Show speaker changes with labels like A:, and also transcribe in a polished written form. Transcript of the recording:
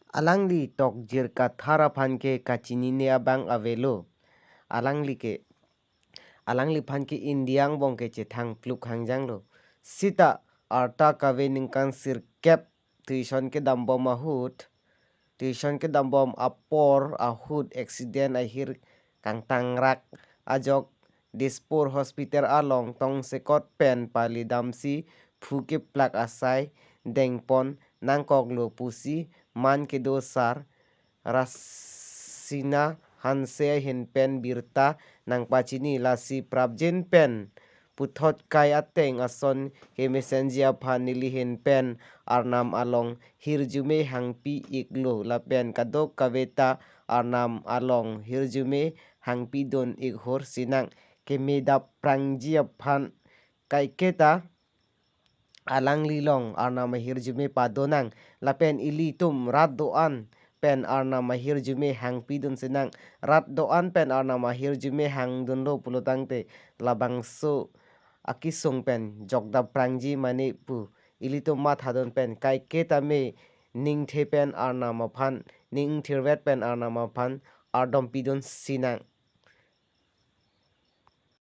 A: Alangli tok jirka thara phanke kachini abang avelo. Alangli ke alangli phanke indiang bongke che thang pluk hangjanglo. Sita arta kave ningkan sirkep tuition ke dambom ahut. Tuition ke dambom apor ahut accident ahir kang tangrak ajok dispor hospital along tong sekot pen pali damsi phuke plak asai dengpon nangkok lo pusi man ke dosar rasina hanse hin pen birta nang pachini lasi prabjen pen puthot kai ateng ason ke messenger phanili hin pen arnam along hirjume hangpi iglo lapen kadok kaveta arnam along hirjume hangpi don ighor sinang ke medap prangjia phan kaiketa alang lilong arnam hirjume padonang lapen ili tum rat doan pen arnam hirjume hangpi don sinang rat doan pen arnam hirjume hang don lo pulotangte labangso akisung pen jokda prangji mane pu ilito mat hadon pen kai ketame ningthe pen arnama phan ning thirwet pen arnama phan ardom pidon sinang